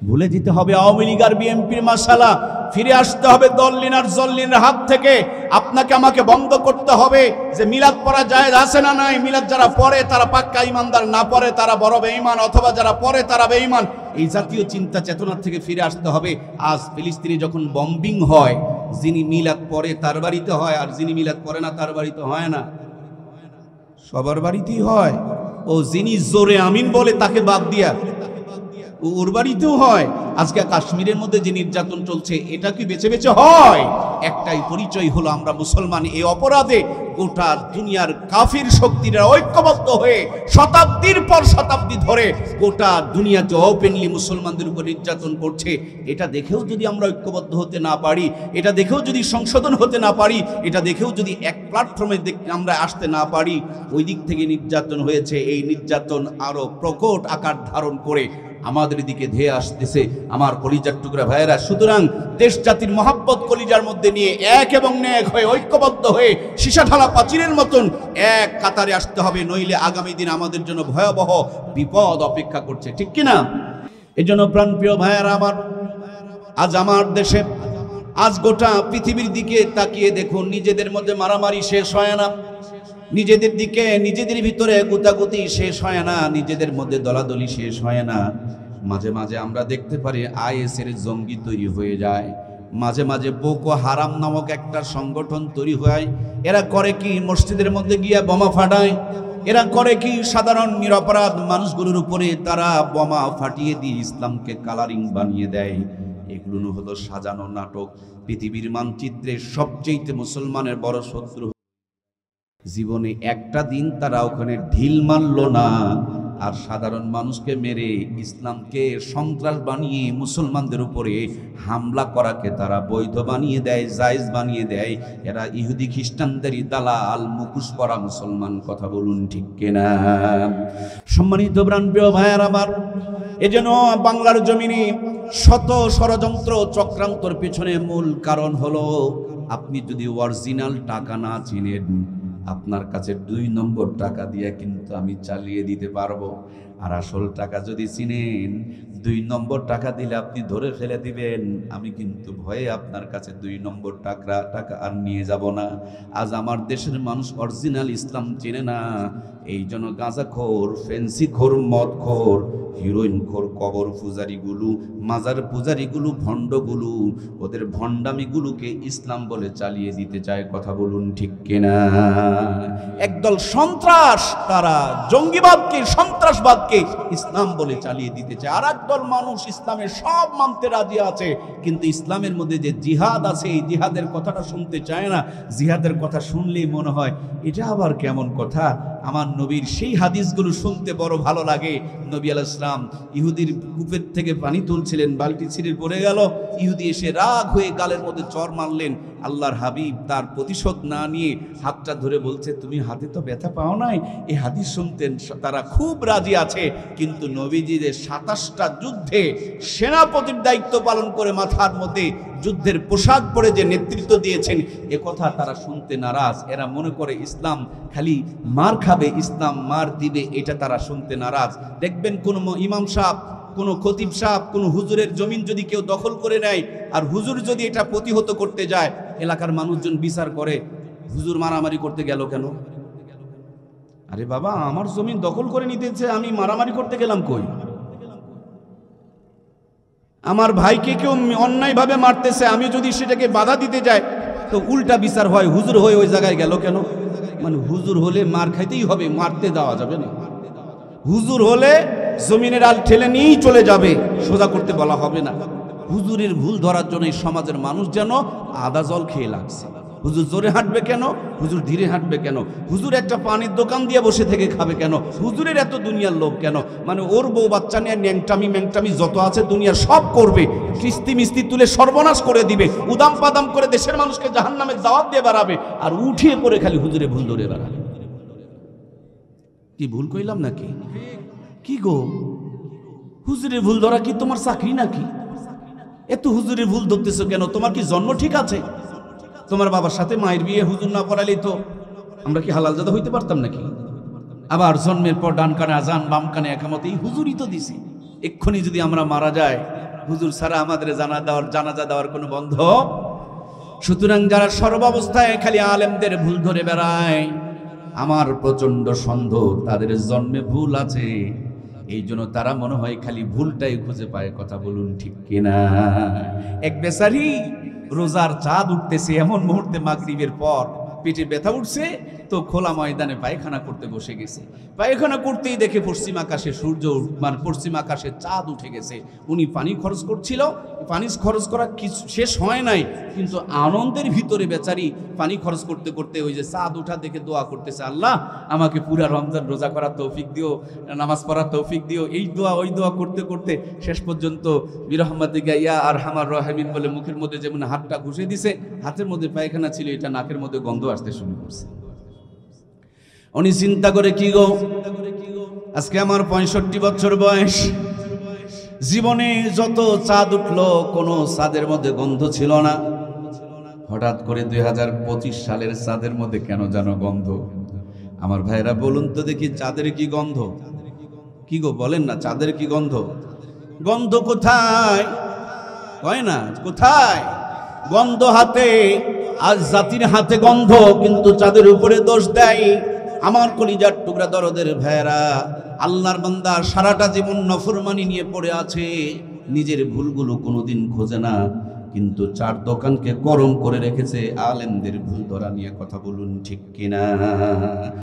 ভুলে যেতে হবে আওয়ামী লীগ আর বিএনপির মাসালা, ফিরে আসতে হবে দল্লিন আর জল্লিনের হাত থেকে। আপনাকে আমাকে বন্ধ করতে হবে যে মিলাদ পড়া জায়েজ আছে না নাই, মিলাদ যারা পড়ে তারা পাক্কা ইমানদার, না পড়ে তারা বড় বেঈমান, অথবা যারা পড়ে তারা বেঈমান। এই জাতীয় চিন্তা চেতনা থেকে ফিরে আসতে হবে। আজ ফিলিস্তিনে যখন বম্বিং হয়, যিনি মিলাদ পড়ে তার বাড়িতে হয়, আর যিনি মিলাদ পড়ে না তার বাড়িতে হয় না, সবার বাড়িতেই হয়। ও যিনি জোরে আমিন বলে তাকে বাদ দিয়া ওর বাড়িতেও হয়। আজকে কাশ্মীরের মধ্যে যে নির্যাতন চলছে, এটা কি বেছে বেছে হয়? একটাই পরিচয় হলো আমরা মুসলমান। এই অপরাধে গোটা দুনিয়ার কাফির শক্তিরা ঐক্যবদ্ধ হয়ে শতাব্দীর পর শতাব্দী ধরে গোটা দুনিয়াতে ওপেনলি মুসলমানদের উপর নির্যাতন করছে। এটা দেখেও যদি আমরা ঐক্যবদ্ধ হতে না পারি, এটা দেখেও যদি সংশোধন হতে না পারি, এটা দেখেও যদি এক প্ল্যাটফর্মে আমরা আসতে না পারি, ওই দিক থেকে নির্যাতন হয়েছে, এই নির্যাতন আরো প্রকট আকার ধারণ করে আমাদের দিকে ধেয়ে আসতেছে। আমার কলিজার টুকরা ভাইয়েরা, সুতরাং দেশ জাতির মহাব্বত কলিজার মধ্যে নিয়ে এক এবং নেক হয়ে ঐক্যবদ্ধ হয়ে সীসা ঢালা প্রাচীরের মতন এক কাতারে আসতে হবে, নইলে আগামী দিন আমাদের জন্য ভয়াবহ বিপদ অপেক্ষা করছে, ঠিক কিনা? এই জন্য প্রাণপ্রিয় ভাইয়েরা আমার, আজ আমার দেশে, আজ গোটা পৃথিবীর দিকে তাকিয়ে দেখুন, নিজেদের মধ্যে মারামারি শেষ হয় না, নিজেদের দিকে নিজেদের ভিতরে গুতাগুতি শেষ হয় না, নিজেদের মধ্যে দলাদলি শেষ হয় না। মাঝে মাঝে আমরা দেখতে পারি আইএসের জঙ্গি তৈরি হয়ে যায়, মাঝে মাঝে বোকো হারাম নামক একটা সংগঠন তৈরি হয়। এরা করে কি? মসজিদের মধ্যে গিয়া বোমা ফাটায়। এরা করে কি? সাধারণ নিরপরাধ মানুষগুলোর উপরে তারা বোমা ফাটিয়ে দিয়ে ইসলামকে কালারিং বানিয়ে দেয়। এগুলো হলো সাজানো নাটক। পৃথিবীর মানচিত্রে সবচেয়ে মুসলমানের বড় শত্রু। জীবনে একটা দিন তারা ওখানে ঢিল মারল না, আর সাধারণ মানুষকে মেরে ইসলামকে সন্ত্রাস বানিয়ে মুসলমানদের উপরে হামলা করাকে তারা বৈধ বানিয়ে দেয়, জায়েজ বানিয়ে দেয়। এরা ইহুদি খ্রিস্টানদেরই দালাল, মুখোশ পরা মুসলমান। কথা বলুন ঠিক কিনা? সম্মানিত প্রাণপ্রিয় ভাইয়ের আমার, এজন্য বাংলার জমিনে শত ষড়যন্ত্র চক্রান্তর পিছনে মূল কারণ হলো, আপনি যদি অরিজিনাল টাকা না চিনেন, আপনার কাছে 2 নম্বর টাকা দিয়ে কিন্তু আমি চালিয়ে দিতে পারবো। আর আসল টাকা যদি চিনেন, 2 নম্বর টাকা দিলে আপনি ধরে ফেলে দিবেন, আমি কিন্তু ভয়ে আপনার কাছে 2 নম্বর টাকা আর নিয়ে যাব না। আজ আমার দেশের মানুষ অরিজিনাল ইসলাম চেনে না। এই জন্য গাঁজাখোর, ফেন্সিখোর, মদখোর, হিরোইনখোর, কবর পূজারীগুলো, মাজার পূজারীগুলো, ভণ্ডগুলো ওদের ভণ্ডামিগুলোকে ইসলাম বলে চালিয়ে দিতে চায়। কথা বলুন ঠিক কিনা? একদল সন্ত্রাস, তারা জঙ্গিবাদকে, সন্ত্রাসবাদকে ইসলাম বলে চালিয়ে দিতে চায়। আর একদল মানুষ ইসলামের সব মানতে রাজি আছে, কিন্তু ইসলামের মধ্যে যে জিহাদ আছে, এই জিহাদের কথাটা শুনতে চায় না। জিহাদের কথা শুনলেই মনে হয় এটা আবার কেমন কথা। আমার নবীর সেই হাদিসগুলো শুনতে বড় ভালো লাগে। নবী আলাইহিস সালাম ইহুদির কূপের থেকে পানি তুলছিলেন, বালতি ছিঁড়ে পড়ে গেল, ইহুদি এসে রাগ হয়ে গালের মধ্যে চর মারলেন। আল্লাহর হাবিব তার প্রতিশোধ না নিয়ে হাতটা ধরে বলছে, তুমি হাতে তো ব্যথা পাও নাই। এই হাদিস শুনতেন তারা খুব রাজি আছে, কিন্তু নবীজিদের 27টা যুদ্ধে সেনাপতির দায়িত্ব পালন করে মাথার মধ্যে যুদ্ধের পোশাক পরে যে নেতৃত্ব দিয়েছেন, এ কথা তারা শুনতে নারাজ। এরা মনে করে ইসলাম খালি মার খাবে, ইসলাম মার দিবে, এটা তারা শুনতে নারাজ। দেখবেন কোন ইমাম সাহেব, কোন খতিব সাহেব, কোন হুজুরের জমিন যদি কেউ দখল করে নেয়, আর হুজুর যদি এটা প্রতিহত করতে যায়, এলাকার মানুষজন বিচার করে, হুজুর মারামারি করতে গেল কেন? আরে বাবা, আমার জমিন দখল করে নিতেছে, আমি মারামারি করতে গেলাম কই? আমার ভাইকে কেউ অন্যায়ভাবে মারতেছে, আমি যদি সেটাকে বাধা দিতে যাই, তো উল্টা বিচার হয়, হুজুর হয়ে ওই জায়গায় গেল কেন? মানে হুজুর হলে মার খাইতেই হবে, মারতে দেওয়া যাবে না। হুজুর হলে জমিনের আল ঠেলে নিয়েই চলে যাবে, সোজা করতে বলা হবে না। হুজুরের ভুল ধরার জন্য এই সমাজের মানুষ যেন আদা জল খেয়ে লাগছে। হুজুর জোরে হাঁটবে কেন? হুজুর ধীরে হাঁটবে কেন? হুজুর একটা পানির দোকান দিয়ে বসে থেকে খাবে কেন? হুজুরের এত দুনিয়ার লোভ কেন? মানে ওর বউ বাচ্চা নিয়ে ন্যাংটামি যত আছে দুনিয়ার সব করবে, কিস্তি মিস্তি তুলে সর্বনাশ করে দিবে, উদাম পাদাম করে দেশের মানুষকে জাহান্নামের দাওয়াত দিয়ে বেড়াবে, আর উঠিয়ে পড়ে খালি হুজুরে ভুল ধরে বেড়াবে। কি ভুল কইলাম নাকি? কি গো, হুজুরের ভুল ধরা কি তোমার চাকরি নাকি? এত হুজুরের ভুল ধরতেছো কেন? তোমার কি জন্ম ঠিক আছে? তোমার বাবার সাথে মায়ের বিয়ে হুজুর না পড়ালেই তো আমরা কি হালালজাদা হইতে পারতাম নাকি? আবার জন্মের পর ডান কানে আজান, বাম কানে একামত, এই হুজুরই তো দিছি। এক্ষুনি যদি আমরা মারা যাই, হুজুর ছাড়া আমাদের জানাজা দেওয়ার কোনো বন্ধ। সুতরাং যারা সর্বাবস্থায় খালি আলেমদের ভুল ধরে বেড়ায়, আমার প্রচন্ড সন্দেহ তাদের জন্মে ভুল আছে, এই জন্য তারা মনে হয় খালি ভুলটাই খুঁজে পায়। কথা বলুন ঠিক কিনা? এক বেচারি রোজার চাঁদ উঠতেছে, এমন মুহূর্তে মাগরিবের পর পেটে ব্যথা উঠছে, তো খোলা ময়দানে পায়খানা করতে বসে গেছে। পায়খানা করতেই দেখে পশ্চিম আকাশে সূর্য, মানে পশ্চিম আকাশে চাঁদ উঠে গেছে। উনি পানি খরচ করছিল, পানি খরচ করা কিছু শেষ হয় নাই, কিন্তু আনন্দের ভিতরে বেচারি পানি খরচ করতে করতে ওই যে চাঁদ উঠা দেখে দোয়া করতেছে, আল্লাহ আমাকে পুরা রমজান রোজা করার তৌফিক দিও, নামাজ পড়ার তৌফিক দিও। এই দোয়া ওই দোয়া করতে করতে শেষ পর্যন্ত বিরহমাতিকা ইয়া আরহামার রাহিমিন বলে মুখের মধ্যে যেমন হাতটা ঘুষে দিছে, হাতের মধ্যে পায়খানা ছিল, এটা নাকের মধ্যে গন্ধ আসতে শুরু করছে। উনি চিন্তা করে, কি গো, আজকে আমার 65 বছর বয়স, জীবনে যত চাঁদ উঠলো কোনো চাঁদের মধ্যে গন্ধ ছিল না, হঠাৎ করে 2025 সালের চাঁদের মধ্যে কেন যেন গন্ধ। আমার ভাইরা বলুন তো দেখি, চাঁদের কি গন্ধ? কি গো বলেন না, চাঁদের কি গন্ধ? গন্ধ কোথায়? হয় না, কোথায় গন্ধ? হাতে, আজ জাতির হাতে গন্ধ, কিন্তু চাঁদের উপরে দোষ দেয়। আমার কলিজার টুকরা দরদের ভাইরা, আল্লাহর বান্দা সারাটা জীবন নফরমানি নিয়ে পড়ে আছে, নিজের ভুলগুলো কোনোদিন খোঁজে না, কিন্তু চার দোকানকে গরম করে রেখেছে আলেমদের ভুল ধরা নিয়ে। কথা বলুন ঠিক কিনা?